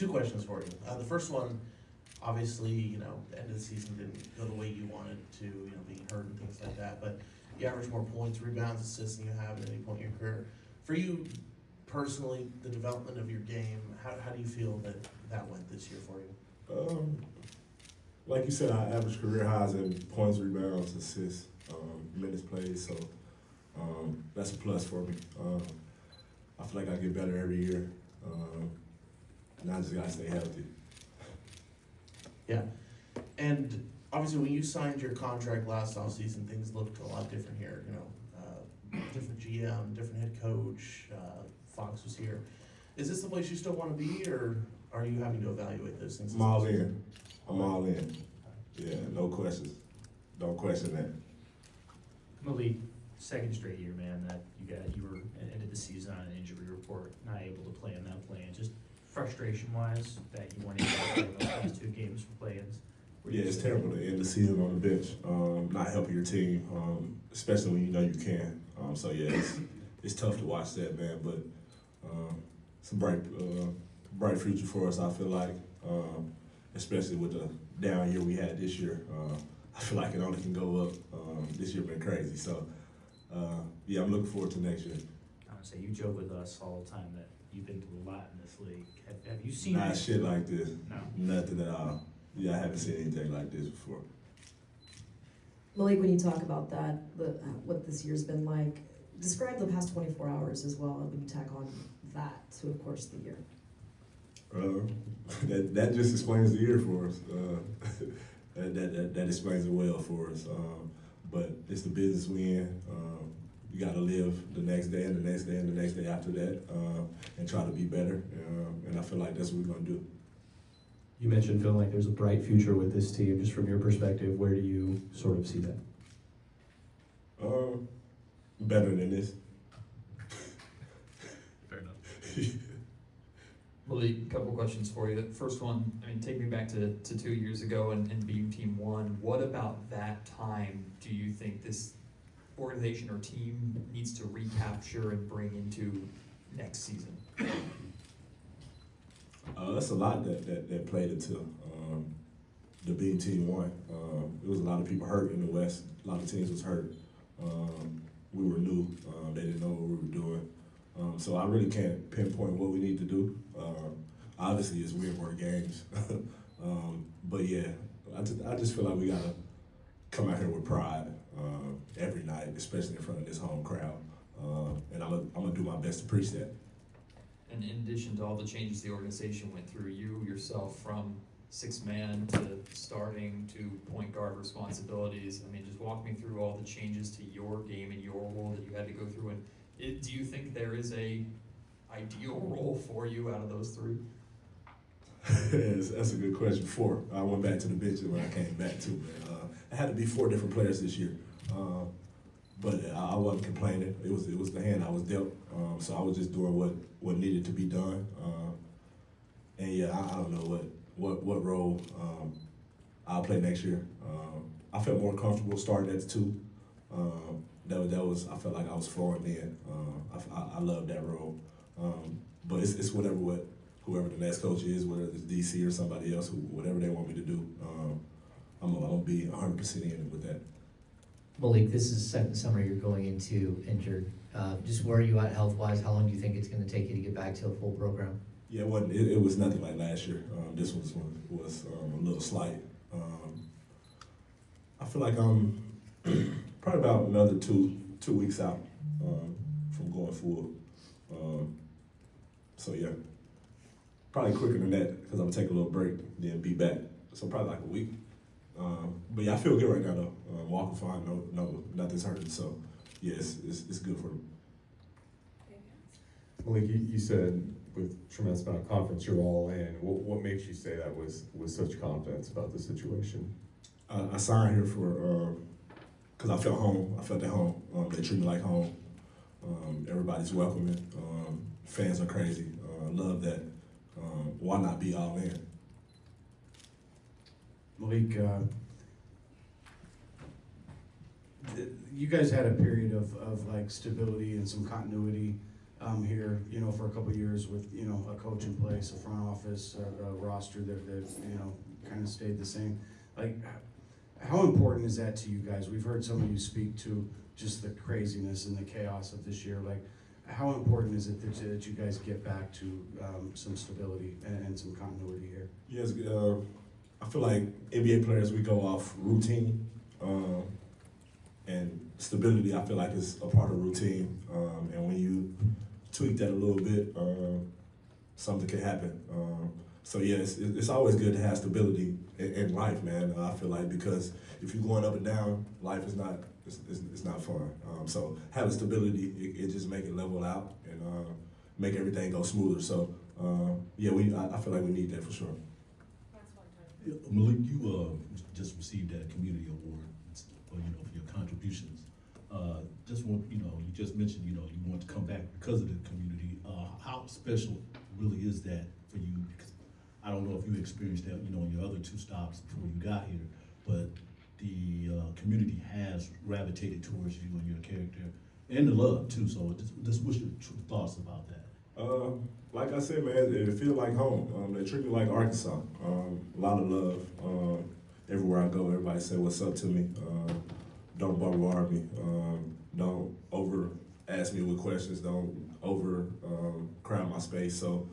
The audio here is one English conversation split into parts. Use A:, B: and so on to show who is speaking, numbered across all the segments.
A: Two questions for you. The first one, obviously, the end of the season didn't go the way you wanted to, being hurt and things like that, but you average more points, rebounds, assists than you have at any point in your career. For you personally, the development of your game, how do you feel that went this year for you?
B: Like you said, I average career highs in points, rebounds, assists, minutes played, so that's a plus for me. I feel like I get better every year. Now I just gotta stay healthy.
A: Yeah, and obviously when you signed your contract last offseason, things looked a lot different here, different GM, different head coach, Fox was here. Is this the place you still want to be, or are you having to evaluate those things?
B: I'm all in. Yeah, no questions. Don't question that.
C: Malik, second straight year, man, that you were ended the season on an injury report, not able to play in that play-in. Just frustration-wise, that you weren't able to play those last two games for play-ins.
B: Yeah, it's terrible to end the season on the bench, not helping your team, especially when you know you can. So yeah, it's tough to watch that, man. But it's a bright future for us. I feel like, especially with the down year we had this year. I feel like it only can go up. This year been crazy. So yeah, I'm looking forward to next year.
C: I would say you joke with us all the time that you've been through a lot in this league. Have you seen
B: Not shit like this.
C: No.
B: Nothing at all. Yeah, I haven't seen anything like this before.
D: Malik, when you talk about that, what this year's been like, describe the past 24 hours as well when you tack on that to, of course, the year.
B: That just explains the year for us. That explains it well for us. But it's the business we in. You got to live the next day and the next day and the next day after that, and try to be better. And I feel like that's what we're gonna do.
E: You mentioned feeling like there's a bright future with this team. Just from your perspective, where do you sort of see that?
B: Better than this.
C: Fair enough.
F: Malik, a couple questions for you. First one, take me back to 2 years ago and being Team 1. What about that time do you think this organization or team needs to recapture and bring into next season?
B: That's a lot that played into the being Team 1. There was a lot of people hurt in the West. A lot of teams was hurt. We were new. They didn't know what we were doing. So I really can't pinpoint what we need to do. Obviously, it's win more games. But yeah, I just feel like we gotta come out here with pride every night, especially in front of this home crowd. And I'm gonna do my best to preach that.
F: And in addition to all the changes the organization went through, you yourself from sixth man to starting to point guard responsibilities, just walk me through all the changes to your game and your role that you had to go through. And do you think there is a ideal role for you out of those three?
B: That's a good question. 4. I went back to the bench when I came back too. I had to be 4 different players this year, but I wasn't complaining. It was the hand I was dealt, so I was just doing what needed to be done. And yeah, I don't know what role I'll play next year. I felt more comfortable starting at the 2. That was I felt like I was flowing in. I love that role, but it's whoever the next coach is, whether it's DC or somebody else, whatever they want me to do, I'm gonna be 100% in it with that.
G: Malik, this is the second summer you're going into injured. Just where are you at health-wise? How long do you think it's going to take you to get back to a full program?
B: Yeah, it was nothing like last year. This was a little slight. I feel like I'm probably about another two weeks out from going full. So yeah, probably quicker than that because I'm gonna take a little break, then be back. So probably like a week. But yeah, I feel good right now though. Walking fine, no, nothing's hurting. So yeah, it's good for me.
H: Malik, you said with tremendous amount of confidence you're all in. What makes you say that with such confidence about the situation?
B: I signed here for because I felt home. I felt at home. They treat me like home. Everybody's welcoming. Fans are crazy. Love that. Why not be all in?
I: Malik, you guys had a period of like stability and some continuity here, for a couple of years with, a coach in place, a front office, a roster that kind of stayed the same. Like, how important is that to you guys? We've heard some of you speak to just the craziness and the chaos of this year. Like, how important is it that you guys get back to some stability and some continuity here?
B: Yes, I feel like NBA players, we go off routine, and stability, I feel like is a part of routine. And when you tweak that a little bit, something can happen. So yeah, it's always good to have stability in life, man. I feel like, because if you're going up and down, life is not, it's not fun. So having stability, it just make it level out and make everything go smoother. So yeah, I feel like we need that for sure.
J: Yeah, Malik, you just received that community award for your contributions. Just want you just mentioned you want to come back because of the community. How special really is that for you? Because I don't know if you experienced that in your other 2 stops before you got here, but the community has gravitated towards you and your character and the love too. So just what's your thoughts about that?
B: Like I said, man, it feels like home. They treat me like Arkansas. A lot of love. Everywhere I go, everybody say what's up to me. Don't bombard me. Don't over ask me with questions. Don't over crowd my space. So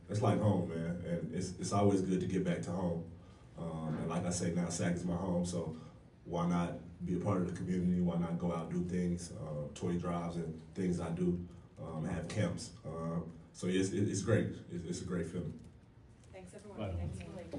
B: it's like home, man. And it's always good to get back to home. And like I say, now Sac is my home. So why not be a part of the community? Why not go out and do things, toy drives and things I do, have camps. So it's great. It's a great feeling.
K: Thanks, everyone.
J: Right on.
K: Thanks, Malik.